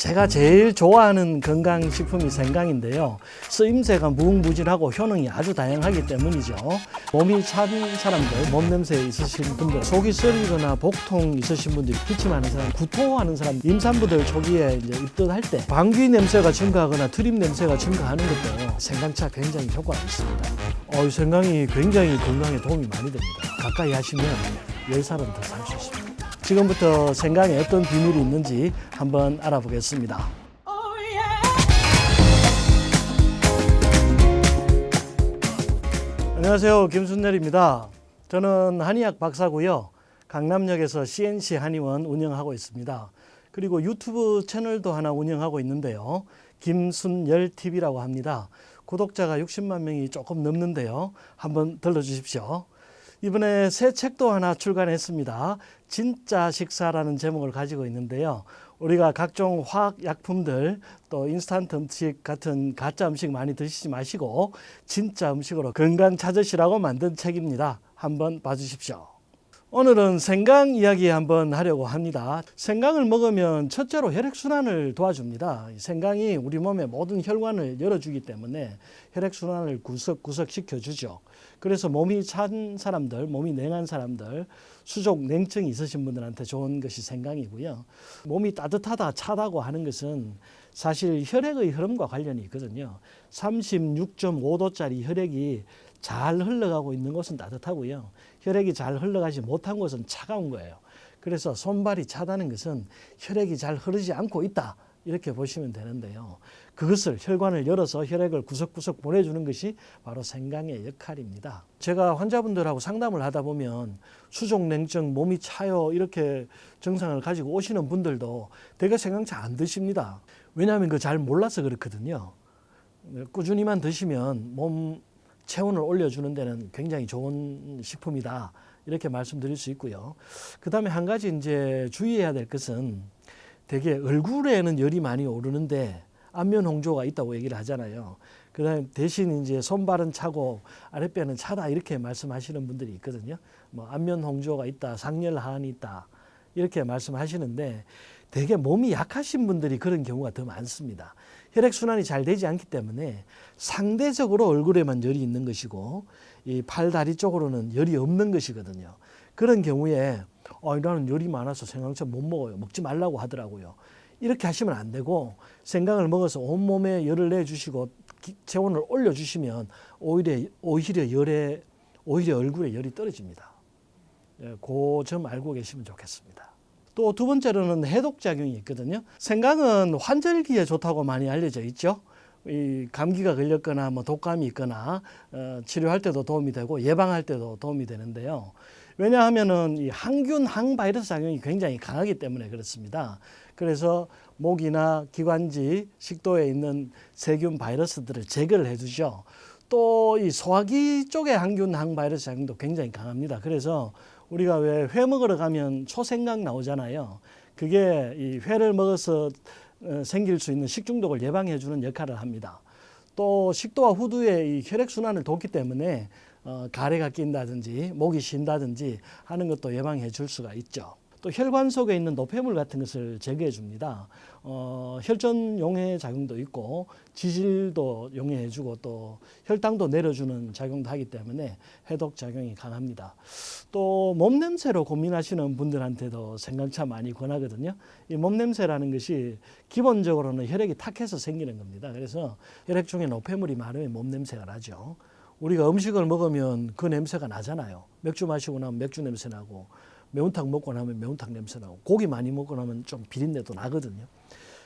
제가 제일 좋아하는 건강식품이 생강인데요. 쓰임새가 무궁무진하고 효능이 아주 다양하기 때문이죠. 몸이 찬 사람들, 몸 냄새 있으신 분들, 속이 쓰리거나 복통 있으신 분들, 기침하는 사람, 구토하는 사람, 임산부들 초기에 이제 입덧할 때 방귀 냄새가 증가하거나 트림 냄새가 증가하는 것도 생강차 굉장히 효과가 있습니다. 생강이 굉장히 건강에 도움이 많이 됩니다. 가까이 하시면 10살은 더 살 수 있습니다. 지금부터 생강에 어떤 비밀이 있는지 한번 알아보겠습니다. 안녕하세요. 김순렬입니다. 저는 한의학 박사고요. 강남역에서 CNC 한의원 운영하고 있습니다. 그리고 유튜브 채널도 하나 운영하고 있는데요. 김순열TV라고 합니다. 구독자가 60만 명이 조금 넘는데요. 한번 들러주십시오. 이번에 새 책도 하나 출간했습니다. 진짜 식사라는 제목을 가지고 있는데요. 우리가 각종 화학약품들 또 인스턴트 음식 같은 가짜 음식 많이 드시지 마시고 진짜 음식으로 건강 찾으시라고 만든 책입니다. 한번 봐주십시오. 오늘은 생강 이야기 한번 하려고 합니다. 생강을 먹으면 첫째로 혈액순환을 도와줍니다. 생강이 우리 몸의 모든 혈관을 열어주기 때문에 혈액순환을 구석구석 시켜주죠. 그래서 몸이 찬 사람들, 몸이 냉한 사람들, 수족 냉증이 있으신 분들한테 좋은 것이 생강이고요. 몸이 따뜻하다, 차다고 하는 것은 사실 혈액의 흐름과 관련이 있거든요. 36.5도짜리 혈액이 잘 흘러가고 있는 곳은 따뜻하고요. 혈액이 잘 흘러가지 못한 곳은 차가운 거예요. 그래서 손발이 차다는 것은 혈액이 잘 흐르지 않고 있다. 이렇게 보시면 되는데요. 그것을 혈관을 열어서 혈액을 구석구석 보내주는 것이 바로 생강의 역할입니다. 제가 환자분들하고 상담을 하다 보면 수족냉증, 몸이 차요 이렇게 증상을 가지고 오시는 분들도 대개 생강차 안 드십니다. 왜냐하면 그거 잘 몰라서 그렇거든요. 꾸준히만 드시면 몸 체온을 올려주는 데는 굉장히 좋은 식품이다. 이렇게 말씀드릴 수 있고요. 그 다음에 한 가지 이제 주의해야 될 것은 되게 얼굴에는 열이 많이 오르는데 안면 홍조가 있다고 얘기를 하잖아요. 그 다음에 대신 이제 손발은 차고 아랫배는 차다 이렇게 말씀하시는 분들이 있거든요. 뭐 안면 홍조가 있다, 상열 하한이 있다 이렇게 말씀하시는데 되게 몸이 약하신 분들이 그런 경우가 더 많습니다. 혈액순환이 잘 되지 않기 때문에 상대적으로 얼굴에만 열이 있는 것이고 이 팔, 다리 쪽으로는 열이 없는 것이거든요. 그런 경우에 나는 열이 많아서 생강차 못 먹어요. 먹지 말라고 하더라고요. 이렇게 하시면 안 되고 생강을 먹어서 온몸에 열을 내주시고 체온을 올려주시면 오히려 얼굴에 열이 떨어집니다. 그 점 알고 계시면 좋겠습니다. 또 두 번째로는 해독작용이 있거든요. 생강은 환절기에 좋다고 많이 알려져 있죠. 이 감기가 걸렸거나 뭐 독감이 있거나 치료할 때도 도움이 되고 예방할 때도 도움이 되는데요. 왜냐하면은 이 항균, 항바이러스 작용이 굉장히 강하기 때문에 그렇습니다. 그래서 목이나 기관지, 식도에 있는 세균, 바이러스들을 제거를 해주죠. 또 이 소화기 쪽의 항균, 항바이러스 작용도 굉장히 강합니다. 그래서 우리가 왜 회 먹으러 가면 초생강 나오잖아요. 그게 이 회를 먹어서 생길 수 있는 식중독을 예방해 주는 역할을 합니다. 또 식도와 후두의 이 혈액순환을 돕기 때문에 가래가 낀다든지 목이 쉰다든지 하는 것도 예방해 줄 수가 있죠. 또 혈관 속에 있는 노폐물 같은 것을 제거해 줍니다. 혈전 용해 작용도 있고 지질도 용해해 주고 또 혈당도 내려주는 작용도 하기 때문에 해독 작용이 강합니다. 또 몸냄새로 고민하시는 분들한테도 생강차 많이 권하거든요. 이 몸냄새라는 것이 기본적으로는 혈액이 탁해서 생기는 겁니다. 그래서 혈액 중에 노폐물이 많으면 몸냄새가 나죠. 우리가 음식을 먹으면 그 냄새가 나잖아요. 맥주 마시고 나면 맥주 냄새 나고 매운탕 먹고 나면 매운탕 냄새 나고 고기 많이 먹고 나면 좀 비린내도 나거든요.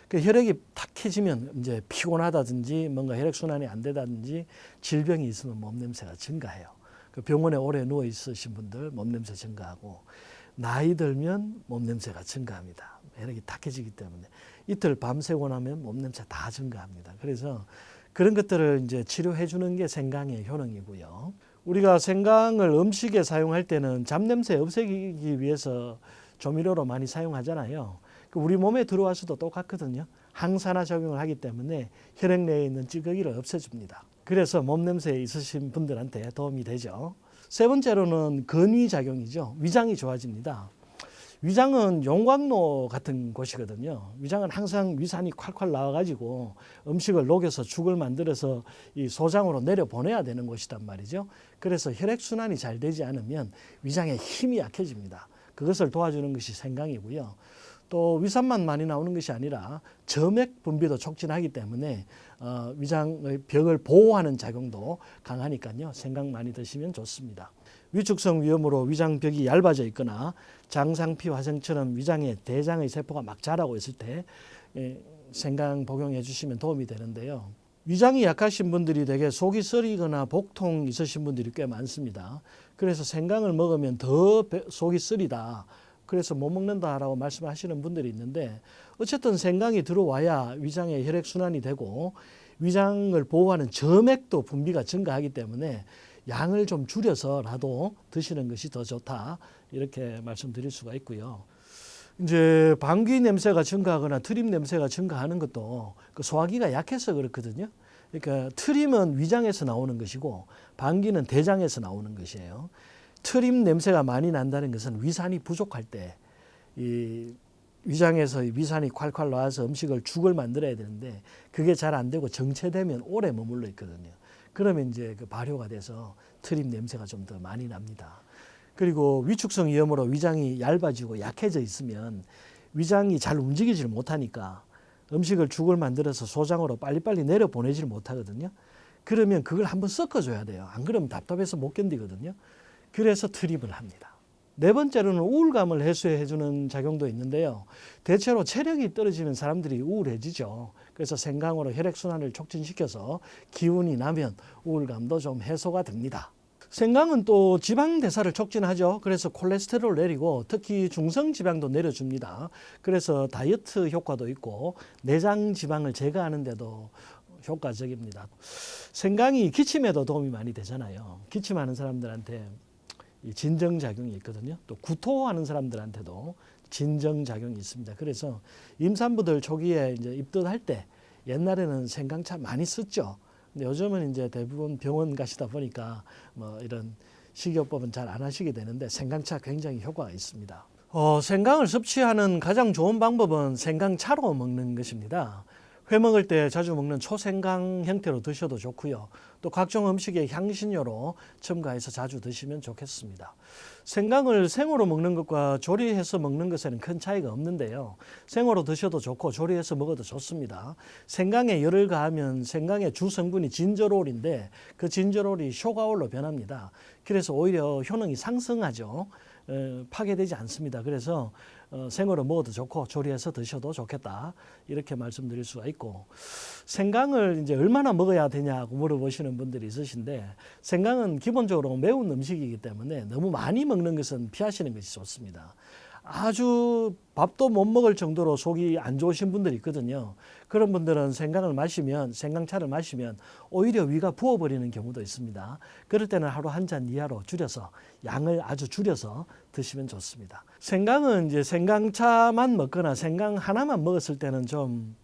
그 혈액이 탁해지면 이제 피곤하다든지 뭔가 혈액순환이 안 되다든지 질병이 있으면 몸냄새가 증가해요. 그 병원에 오래 누워 있으신 분들 몸냄새 증가하고 나이 들면 몸냄새가 증가합니다. 혈액이 탁해지기 때문에 이틀 밤새고 나면 몸냄새 다 증가합니다. 그래서 그런 것들을 이제 치료해 주는 게 생강의 효능이고요. 우리가 생강을 음식에 사용할 때는 잡냄새 없애기 위해서 조미료로 많이 사용하잖아요. 우리 몸에 들어와서도 똑같거든요. 항산화 작용을 하기 때문에 혈액 내에 있는 찌꺼기를 없애줍니다. 그래서 몸냄새 있으신 분들한테 도움이 되죠. 세 번째로는 근위 작용이죠. 위장이 좋아집니다. 위장은 용광로 같은 곳이거든요. 위장은 항상 위산이 콸콸 나와가지고 음식을 녹여서 죽을 만들어서 이 소장으로 내려보내야 되는 곳이단 말이죠. 그래서 혈액순환이 잘 되지 않으면 위장의 힘이 약해집니다. 그것을 도와주는 것이 생강이고요. 또 위산만 많이 나오는 것이 아니라 점액 분비도 촉진하기 때문에 위장의 벽을 보호하는 작용도 강하니까요. 생강 많이 드시면 좋습니다. 위축성 위염으로 위장벽이 얇아져 있거나 장상피 화생처럼 위장에 대장의 세포가 막 자라고 있을 때 생강 복용해 주시면 도움이 되는데요. 위장이 약하신 분들이 되게 속이 쓰리거나 복통 있으신 분들이 꽤 많습니다. 그래서 생강을 먹으면 더 속이 쓰리다. 그래서 못 먹는다라고 말씀하시는 분들이 있는데 어쨌든 생강이 들어와야 위장에 혈액순환이 되고 위장을 보호하는 점액도 분비가 증가하기 때문에 양을 좀 줄여서라도 드시는 것이 더 좋다. 이렇게 말씀드릴 수가 있고요. 이제 방귀 냄새가 증가하거나 트림 냄새가 증가하는 것도 그 소화기가 약해서 그렇거든요. 그러니까 트림은 위장에서 나오는 것이고 방귀는 대장에서 나오는 것이에요. 트림 냄새가 많이 난다는 것은 위산이 부족할 때 이 위장에서 위산이 콸콸 나와서 음식을 죽을 만들어야 되는데 그게 잘 안 되고 정체되면 오래 머물러 있거든요. 그러면 이제 그 발효가 돼서 트림 냄새가 좀 더 많이 납니다. 그리고 위축성 위염으로 위장이 얇아지고 약해져 있으면 위장이 잘 움직이질 못하니까 음식을 죽을 만들어서 소장으로 빨리빨리 내려보내질 못하거든요. 그러면 그걸 한번 섞어줘야 돼요. 안 그러면 답답해서 못 견디거든요. 그래서 트림을 합니다. 네 번째로는 우울감을 해소해주는 작용도 있는데요. 대체로 체력이 떨어지면 사람들이 우울해지죠. 그래서 생강으로 혈액순환을 촉진시켜서 기운이 나면 우울감도 좀 해소가 됩니다. 생강은 또 지방 대사를 촉진하죠. 그래서 콜레스테롤을 내리고 특히 중성지방도 내려줍니다. 그래서 다이어트 효과도 있고 내장 지방을 제거하는 데도 효과적입니다. 생강이 기침에도 도움이 많이 되잖아요. 기침하는 사람들한테 진정작용이 있거든요. 또 구토하는 사람들한테도 진정작용이 있습니다. 그래서 임산부들 초기에 이제 입덧할 때 옛날에는 생강차 많이 썼죠. 근데 요즘은 이제 대부분 병원 가시다 보니까 뭐 이런 식이요법은 잘 안 하시게 되는데 생강차 굉장히 효과가 있습니다. 생강을 섭취하는 가장 좋은 방법은 생강차로 먹는 것입니다. 회 먹을 때 자주 먹는 초생강 형태로 드셔도 좋고요. 또 각종 음식에 향신료로 첨가해서 자주 드시면 좋겠습니다. 생강을 생으로 먹는 것과 조리해서 먹는 것에는 큰 차이가 없는데요. 생으로 드셔도 좋고 조리해서 먹어도 좋습니다. 생강에 열을 가하면 생강의 주 성분이 진저롤인데 그 진저롤이 쇼가올로 변합니다. 그래서 오히려 효능이 상승하죠. 파괴되지 않습니다. 그래서 생으로 먹어도 좋고 조리해서 드셔도 좋겠다. 이렇게 말씀드릴 수가 있고 생강을 이제 얼마나 먹어야 되냐고 물어보시는 분들이 있으신데 생강은 기본적으로 매운 음식이기 때문에 너무 많이 먹는 것은 피하시는 것이 좋습니다. 아주 밥도 못 먹을 정도로 속이 안 좋으신 분들이 있거든요. 그런 분들은 생강을 마시면 생강차를 마시면 오히려 위가 부어버리는 경우도 있습니다. 그럴 때는 하루 한 잔 이하로 줄여서 양을 아주 줄여서 드시면 좋습니다. 생강은 이제 생강차만 먹거나 생강 하나만 먹었을 때는 좀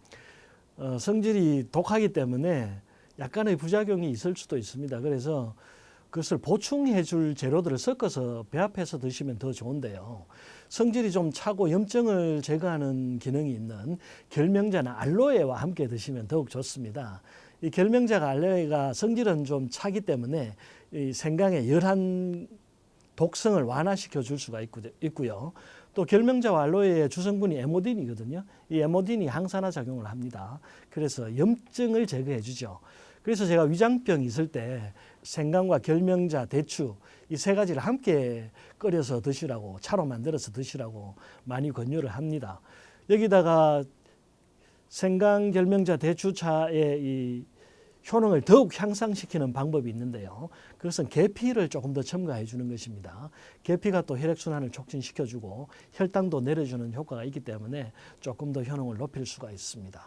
성질이 독하기 때문에 약간의 부작용이 있을 수도 있습니다. 그래서 그것을 보충해 줄 재료들을 섞어서 배합해서 드시면 더 좋은데요. 성질이 좀 차고 염증을 제거하는 기능이 있는 결명자나 알로에와 함께 드시면 더욱 좋습니다. 이 결명자가 알로에가 성질은 좀 차기 때문에 이 생강의 열한 독성을 완화시켜 줄 수가 있고요. 또 결명자와 알로에의 주성분이 에모딘이거든요. 이 에모딘이 항산화 작용을 합니다. 그래서 염증을 제거해 주죠. 그래서 제가 위장병 있을 때 생강과 결명자, 대추 이 세 가지를 함께 끓여서 드시라고 차로 만들어서 드시라고 많이 권유를 합니다. 여기다가 생강, 결명자, 대추차의 이 효능을 더욱 향상시키는 방법이 있는데요. 그것은 계피를 조금 더 첨가해 주는 것입니다. 계피가 또 혈액순환을 촉진시켜주고 혈당도 내려주는 효과가 있기 때문에 조금 더 효능을 높일 수가 있습니다.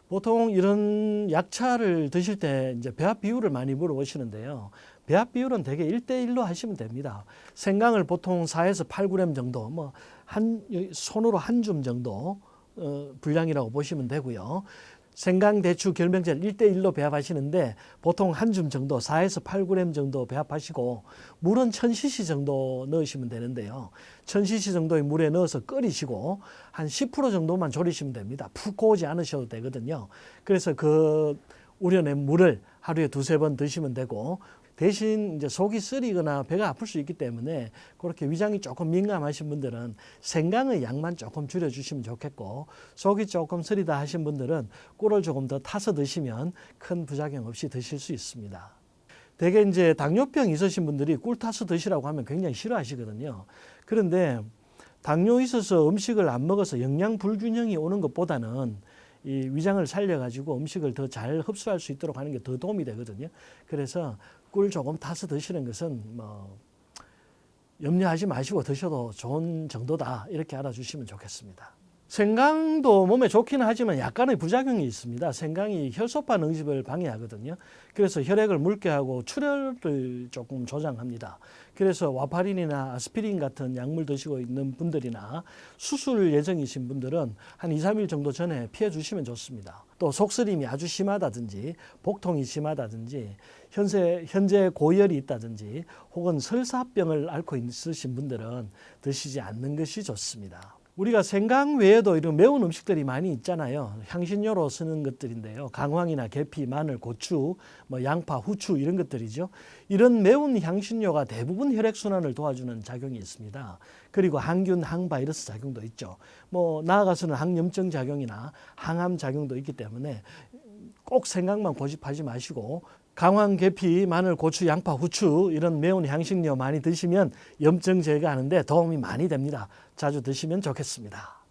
보통 이런 약차를 드실 때 이제 배합 비율을 많이 물어보시는데요. 배합 비율은 대개 1대1로 하시면 됩니다. 생강을 보통 4에서 8g 정도, 손으로 한 줌 정도 분량이라고 보시면 되고요. 생강, 대추, 결명제를 1대1로 배합하시는데 보통 한 줌 정도 4에서 8g 정도 배합하시고 물은 1000cc 정도 넣으시면 되는데요. 1000cc 정도의 물에 넣어서 끓이시고 한 10% 정도만 졸이시면 됩니다. 푹 고우지 않으셔도 되거든요. 그래서 그 우려낸 물을 하루에 2-3번 드시면 되고 대신 이제 속이 쓰리거나 배가 아플 수 있기 때문에 그렇게 위장이 조금 민감하신 분들은 생강의 양만 조금 줄여주시면 좋겠고 속이 조금 쓰리다 하신 분들은 꿀을 조금 더 타서 드시면 큰 부작용 없이 드실 수 있습니다. 대개 이제 당뇨병 있으신 분들이 꿀 타서 드시라고 하면 굉장히 싫어하시거든요. 그런데 당뇨 있어서 음식을 안 먹어서 영양 불균형이 오는 것보다는 이 위장을 살려가지고 음식을 더 잘 흡수할 수 있도록 하는 게 더 도움이 되거든요. 그래서 꿀 조금 타서 드시는 것은 뭐 염려하지 마시고 드셔도 좋은 정도다 이렇게 알아주시면 좋겠습니다. 생강도 몸에 좋기는 하지만 약간의 부작용이 있습니다. 생강이 혈소판 응집을 방해하거든요. 그래서 혈액을 묽게 하고 출혈을 조금 조장합니다. 그래서 와파린이나 아스피린 같은 약물 드시고 있는 분들이나 수술 예정이신 분들은 한 2-3일 정도 전에 피해 주시면 좋습니다. 또 속쓰림이 아주 심하다든지 복통이 심하다든지 현재 고열이 있다든지 혹은 설사병을 앓고 있으신 분들은 드시지 않는 것이 좋습니다. 우리가 생강 외에도 이런 매운 음식들이 많이 있잖아요. 향신료로 쓰는 것들인데요. 강황이나 계피, 마늘, 고추, 양파, 후추 이런 것들이죠. 이런 매운 향신료가 대부분 혈액순환을 도와주는 작용이 있습니다. 그리고 항균, 항바이러스 작용도 있죠. 나아가서는 항염증 작용이나 항암 작용도 있기 때문에 꼭 생강만 고집하지 마시고 강황, 계피, 마늘, 고추, 양파, 후추 이런 매운 향신료 많이 드시면 염증 제거하는 데 도움이 많이 됩니다. 자주 드시면 좋겠습니다.